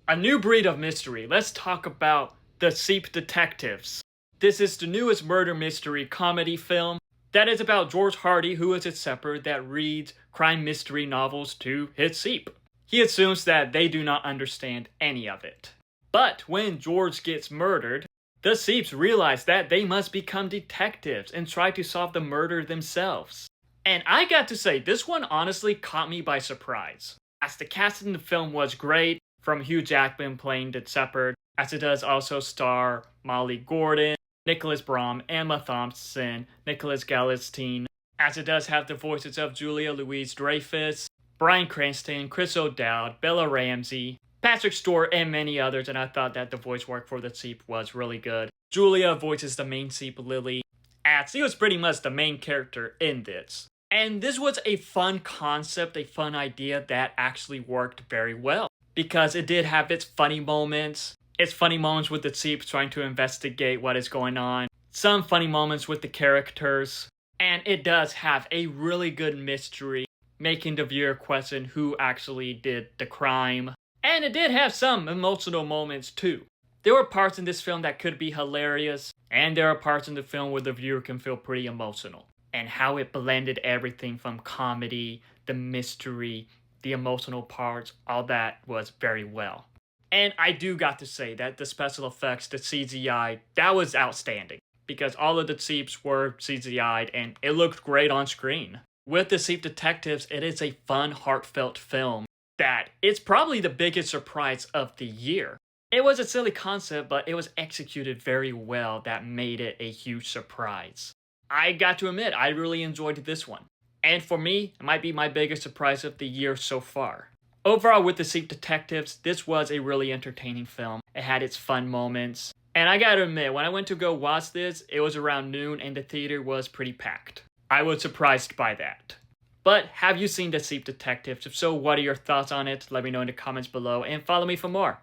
A new breed of mystery. Let's talk about The Seep Detectives. This is the newest murder mystery comedy film that is about George Hardy, who is a shepherd that reads crime mystery novels to his sheep. He assumes that they do not understand any of it. But when George gets murdered, the sheeps realize that they must become detectives and try to solve the murder themselves. And I got to say, this one honestly caught me by surprise, as the cast in the film was great, from Hugh Jackman playing the shepherd, as it does also star Molly Gordon, Nicholas Braun, Emma Thompson, Nicholas Galestine, as it does have the voices of Julia Louis-Dreyfus, Bryan Cranston, Chris O'Dowd, Bella Ramsey, Patrick Stewart, and many others, and I thought that the voice work for the sheep was really good. Julia voices the main sheep, Lily, as she was pretty much the main character in this. And this was a fun concept, a fun idea that actually worked very well, because it did have its funny moments. Its funny moments with the sheep trying to investigate what is going on. Some funny moments with the characters. And it does have a really good mystery, making the viewer question who actually did the crime. And it did have some emotional moments too. There were parts in this film that could be hilarious, and there are parts in the film where the viewer can feel pretty emotional. And how it blended everything from comedy, the mystery, the emotional parts, all that was very well. And I do got to say that the special effects, the CGI, that was outstanding. Because all of the sheeps were CGI'd and it looked great on screen. With The Seep Detectives, it is a fun, heartfelt film that it's probably the biggest surprise of the year. It was a silly concept, but it was executed very well that made it a huge surprise. I got to admit, I really enjoyed this one. And for me, it might be my biggest surprise of the year so far. Overall, with The Seep Detectives, this was a really entertaining film. It had its fun moments. And I gotta admit, when I went to go watch this, it was around noon and the theater was pretty packed. I was surprised by that. But have you seen The Seep Detectives? If so, what are your thoughts on it? Let me know in the comments below and follow me for more.